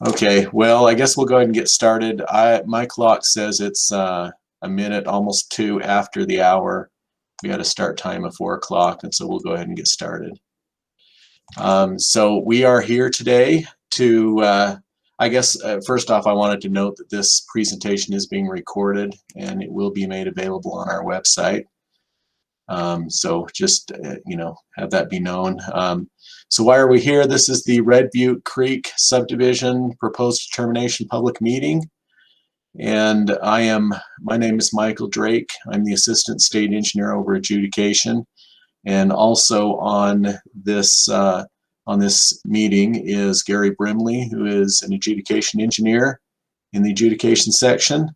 Okay, well, I guess we'll go ahead and get started. My clock says it's a minute, almost 2 after the hour. We had a start time of 4 o'clock, and so we'll go ahead and get started. So we are here today to, I guess, first off, I wanted to note that this presentation is being recorded, and it will be made available on our website. So just, have that be known. So why are we here? This is the Red Butte Creek Subdivision Proposed Determination Public Meeting. And my name is Michael Drake. I'm the Assistant State Engineer over Adjudication. And also on this meeting is Gary Brimley, who is an Adjudication Engineer in the Adjudication section.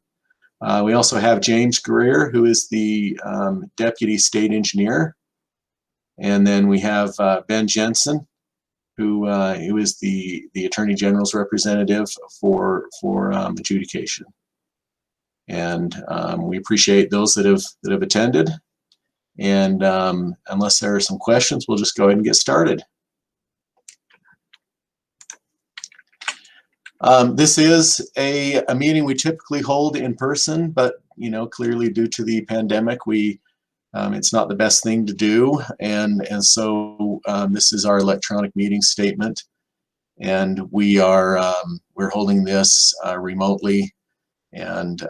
We also have James Greer, who is the Deputy State Engineer. And then we have Ben Jensen, who is the Attorney General's representative for adjudication. And we appreciate those that have attended. And unless there are some questions, we'll just go ahead and get started. This is a meeting we typically hold in person, but clearly due to the pandemic, it's not the best thing to do, and so this is our electronic meeting statement, and we're holding this remotely, and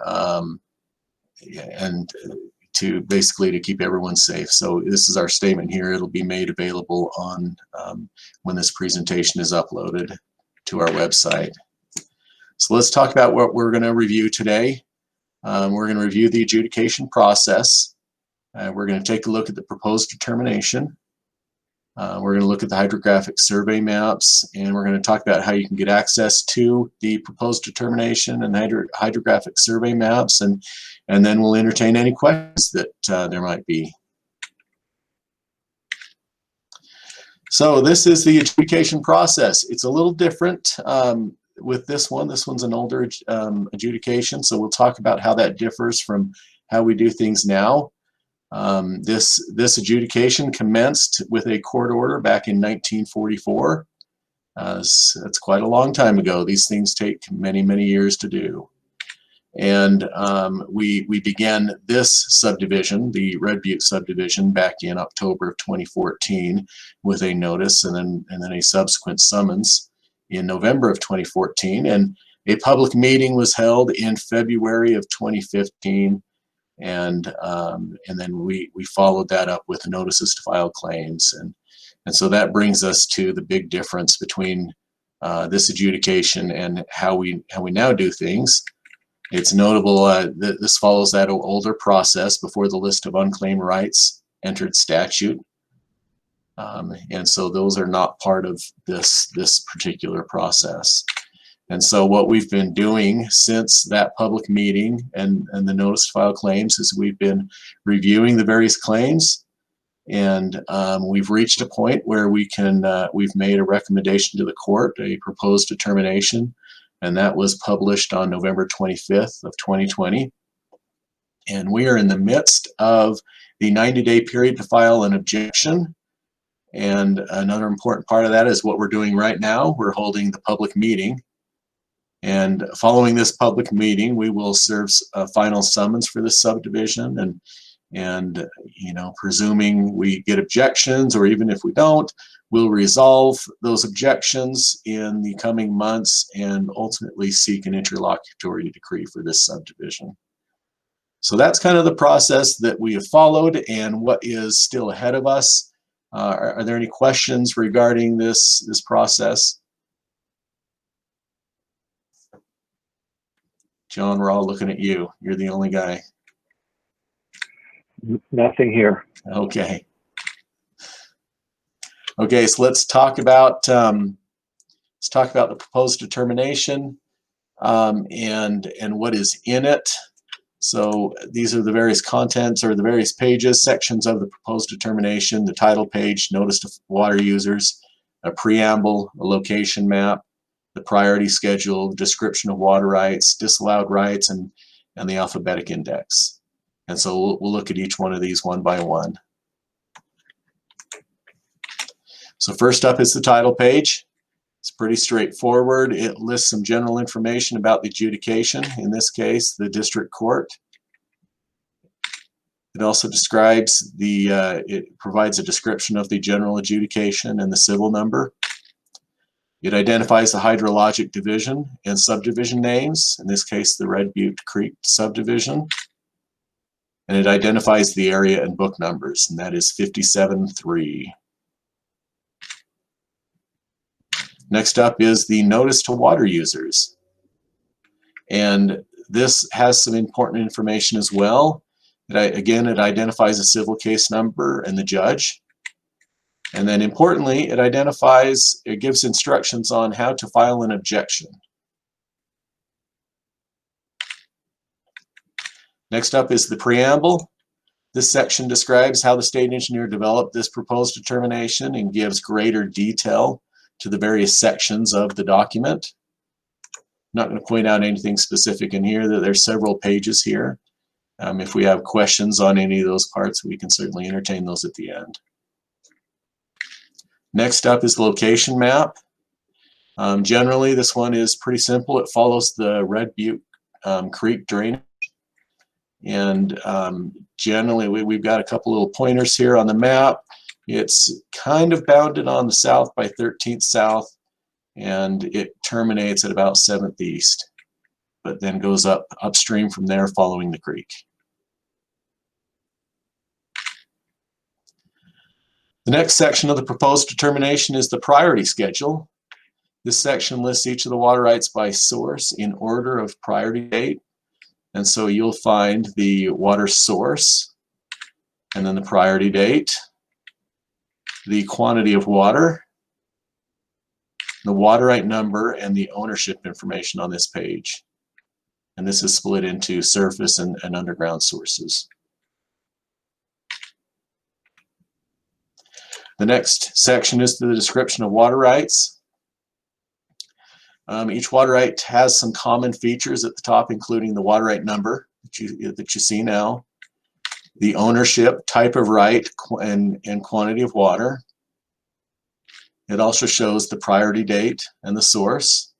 to basically to keep everyone safe. So this is our statement here. It'll be made available on when this presentation is uploaded to our website. So let's talk about what we're going to review today. We're going to review the adjudication process. We're going to take a look at the proposed determination. We're going to look at the hydrographic survey maps, and we're going to talk about how you can get access to the proposed determination and hydrographic survey maps, and then we'll entertain any questions that there might be. So this is the adjudication process. It's a little different with this one. This one's an older adjudication, so we'll talk about how that differs from how we do things now. This adjudication commenced with a court order back in 1944. That's quite a long time ago. These things take many, many years to do. And we began this subdivision, the Red Butte subdivision, back in October of 2014 with a notice and then a subsequent summons in November of 2014. And a public meeting was held in February of 2015. And then we followed that up with notices to file claims, and so that brings us to the big difference between this adjudication and how we now do things. It's notable that this follows that older process before the list of unclaimed rights entered statute, and so those are not part of this particular process. And so what we've been doing since that public meeting and the notice to file claims is we've been reviewing the various claims, and we've reached a point where we've made a recommendation to the court, a proposed determination, and that was published on November 25th of 2020. And we are in the midst of the 90-day period to file an objection. And another important part of that is what we're doing right now. We're holding the public meeting. And following this public meeting, we will serve a final summons for this subdivision, and presuming we get objections, or even if we don't, we'll resolve those objections in the coming months and ultimately seek an interlocutory decree for this subdivision. So that's kind of the process that we have followed and what is still ahead of us. Are there any questions regarding this process? John, we're all looking at you. You're the only guy. Nothing here. Okay. Okay, so let's talk about the proposed determination and what is in it. So these are the various contents or the various pages, sections of the proposed determination: the title page, notice to water users, a preamble, a location map, the priority schedule, description of water rights, disallowed rights, and the alphabetic index. And so we'll look at each one of these one by one. So first up is the title page. It's pretty straightforward. It lists some general information about the adjudication, in this case, the district court. It also describes it provides a description of the general adjudication and the civil number. It identifies the hydrologic division and subdivision names, in this case, the Red Butte Creek Subdivision. And it identifies the area and book numbers, and that is 57-3. Next up is the notice to water users. And this has some important information as well. Again, it identifies a civil case number and the judge. And then importantly, it gives instructions on how to file an objection. Next up is the preamble. This section describes how the state engineer developed this proposed determination and gives greater detail to the various sections of the document. I'm not going to point out anything specific in here. There's several pages here. If we have questions on any of those parts, we can certainly entertain those at the end. Next up is the location map. Generally, this one is pretty simple. It follows the Red Butte Creek drainage. And generally, we've got a couple little pointers here on the map. It's kind of bounded on the south by 13th South, and it terminates at about 7th East, but then goes upstream from there following the creek. The next section of the proposed determination is the priority schedule. This section lists each of the water rights by source in order of priority date. And so you'll find the water source, and then the priority date, the quantity of water, the water right number, and the ownership information on this page. And this is split into surface and underground sources. The next section is the description of water rights. Each water right has some common features at the top, including the water right number that you see now, the ownership, type of right, and quantity of water. It also shows the priority date and the source.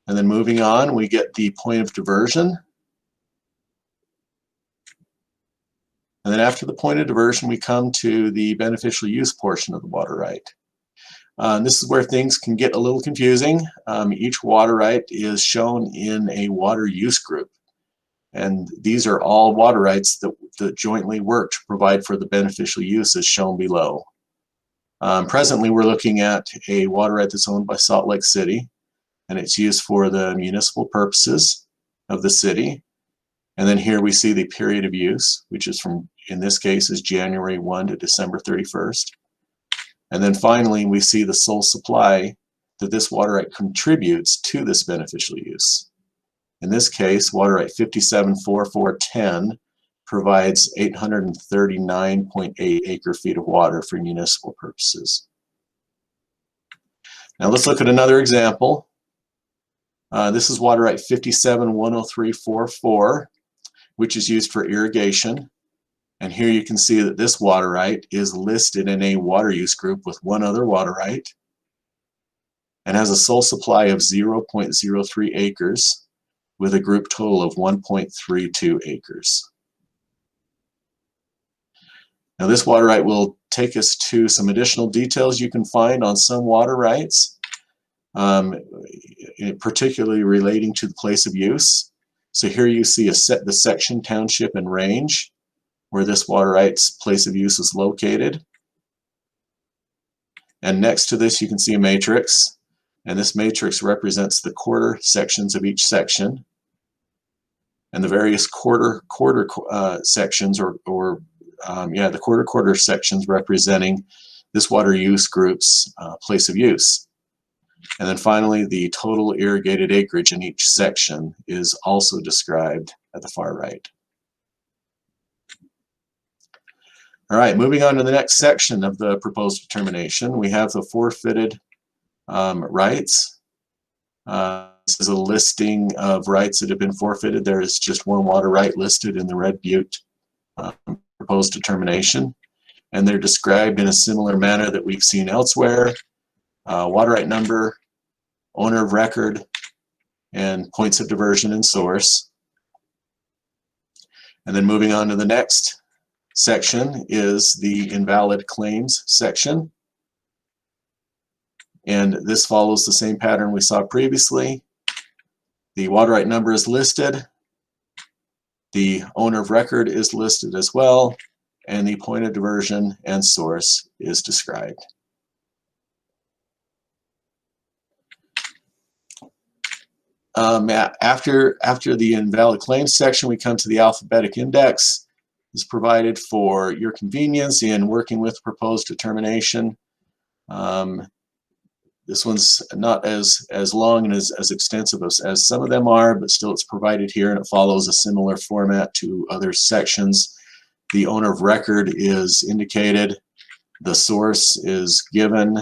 And then moving on, we get the point of diversion. And then after the point of diversion, we come to the beneficial use portion of the water right. This is where things can get a little confusing. Each water right is shown in a water use group. And these are all water rights that jointly work to provide for the beneficial use as shown below. Presently, we're looking at a water right that's owned by Salt Lake City, and it's used for the municipal purposes of the city. And then here we see the period of use, which is from, in this case, is January 1 to December 31st. And then finally, we see the sole supply that this water right contributes to this beneficial use. In this case, water right 574410 provides 839.8 acre feet of water for municipal purposes. Now let's look at another example. This is water right 57-10344, which is used for irrigation. And here you can see that this water right is listed in a water use group with one other water right and has a sole supply of 0.03 acres with a group total of 1.32 acres. Now this water right will take us to some additional details you can find on some water rights, particularly relating to the place of use. So here you see the section, township, and range where this water right's place of use is located. And next to this you can see a matrix, and this matrix represents the quarter sections of each section. And the various quarter sections the quarter sections representing this water use group's place of use. And then finally, the total irrigated acreage in each section is also described at the far right. All right, moving on to the next section of the proposed determination, we have the forfeited rights. This is a listing of rights that have been forfeited. There is just one water right listed in the Red Butte proposed determination, and they're described in a similar manner that we've seen elsewhere. water right number, owner of record, and points of diversion and source. And then moving on to the next section is the invalid claims section. And this follows the same pattern we saw previously. The water right number is listed, the owner of record is listed as well, and the point of diversion and source is described. After the invalid claims section, we come to the alphabetic index. It's provided for your convenience in working with proposed determination. This one's not as long and as extensive as some of them are, but still it's provided here, and it follows a similar format to other sections. The owner of record is indicated, the source is given,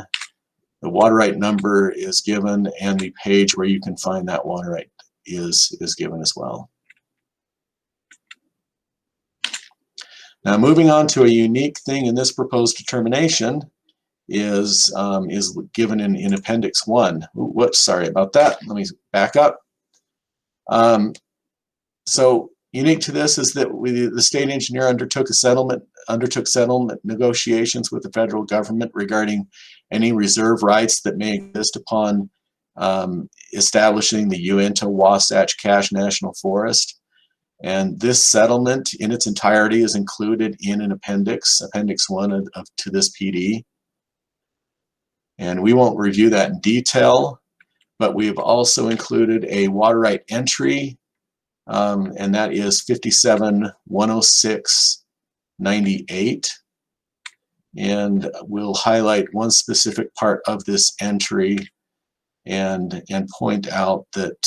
the water right number is given, and the page where you can find that water right is given as well. Now moving on to a unique thing in this proposed determination is given in Appendix 1. Whoops, sorry about that. Let me back up. So unique to this is that the state engineer undertook settlement negotiations with the federal government regarding any reserve rights that may exist upon establishing the Uinta-Wasatch Cache National Forest. And this settlement in its entirety is included in an appendix, Appendix 1 to this PD. And we won't review that in detail, but we've also included a water right entry, and that is 57-106-98. And we'll highlight one specific part of this entry and point out that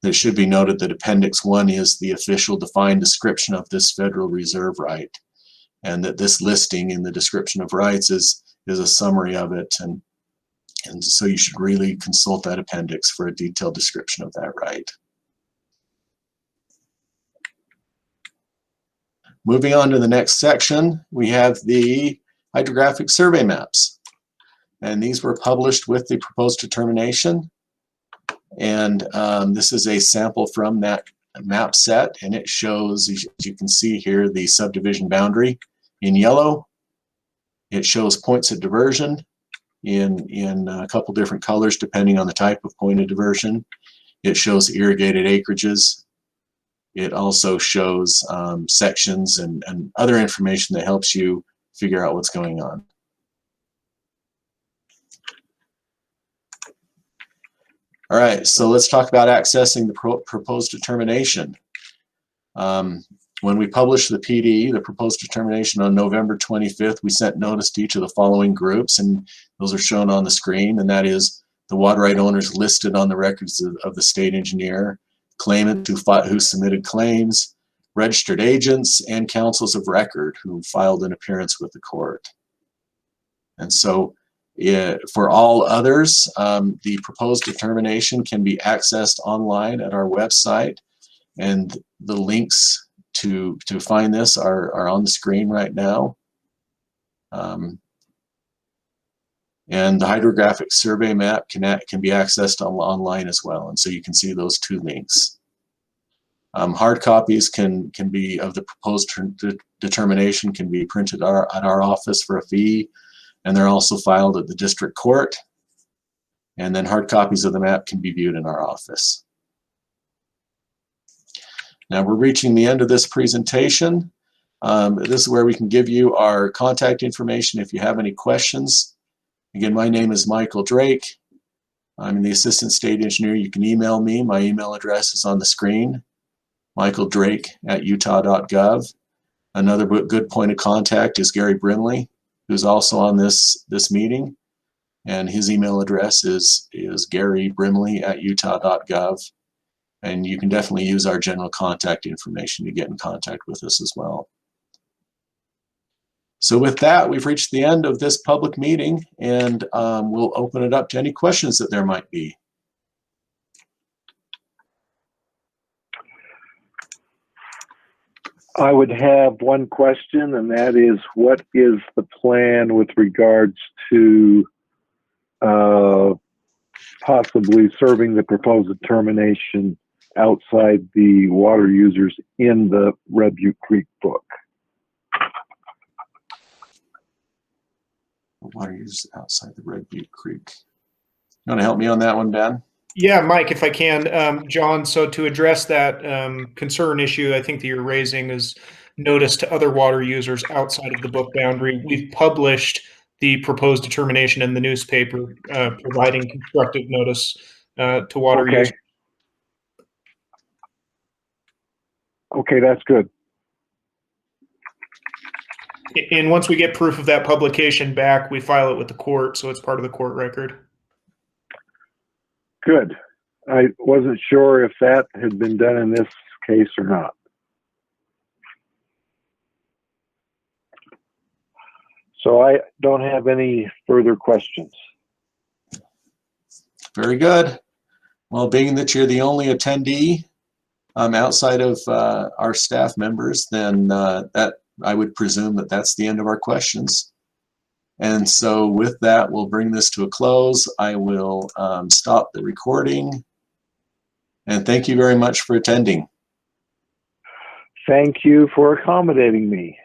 that it should be noted that Appendix 1 is the official defined description of this federal reserve right, and that this listing in the description of rights is a summary of it, and so you should really consult that appendix for a detailed description of that right. Moving on to the next section, we have the hydrographic survey maps, and these were published with the proposed determination, and this is a sample from that map set, and it shows, as you can see here, the subdivision boundary in yellow. It shows points of diversion in a couple different colors depending on the type of point of diversion. It shows irrigated acreages. It also shows sections and other information that helps you figure out what's going on. All right, so let's talk about accessing the proposed determination. When we published the PD, the proposed determination, on November 25th, we sent notice to each of the following groups, and those are shown on the screen, and that is the water right owners listed on the records of the state engineer, claimants who submitted claims, registered agents, and councils of record who filed an appearance with the court. And so for all others, the proposed determination can be accessed online at our website, and the links to find this are on the screen right now. And the hydrographic survey map can be accessed online as well, and so you can see those two links. Hard copies can be of the proposed determination can be printed at our office for a fee, and they're also filed at the district court. And then hard copies of the map can be viewed in our office. Now we're reaching the end of this presentation. This is where we can give you our contact information if you have any questions. Again, my name is Michael Drake. I'm the Assistant State Engineer. You can email me. My email address is on the screen, michaeldrake@utah.gov. Another good point of contact is Gary Brimley, who's also on this meeting, and his email address is garybrimley@utah.gov. And you can definitely use our general contact information to get in contact with us as well. So with that, we've reached the end of this public meeting, and we'll open it up to any questions that there might be. I would have one question, and that is, what is the plan with regards to possibly serving the proposed determination outside the water users in the Red Butte Creek book. Water users outside the Red Butte Creek. You want to help me on that one, Ben? Yeah, Mike, if I can. John, so to address that concern issue I think that you're raising is notice to other water users outside of the book boundary. We've published the proposed determination in the newspaper, providing constructive notice to water users. Okay, that's good. And once we get proof of that publication back, we file it with the court, so it's part of the court record. Good. I wasn't sure if that had been done in this case or not. So I don't have any further questions. Very good. Well, being that you're the only attendee outside of our staff members, then that I would presume that that's the end of our questions. And so with that, we'll bring this to a close. I will stop the recording. And thank you very much for attending. Thank you for accommodating me.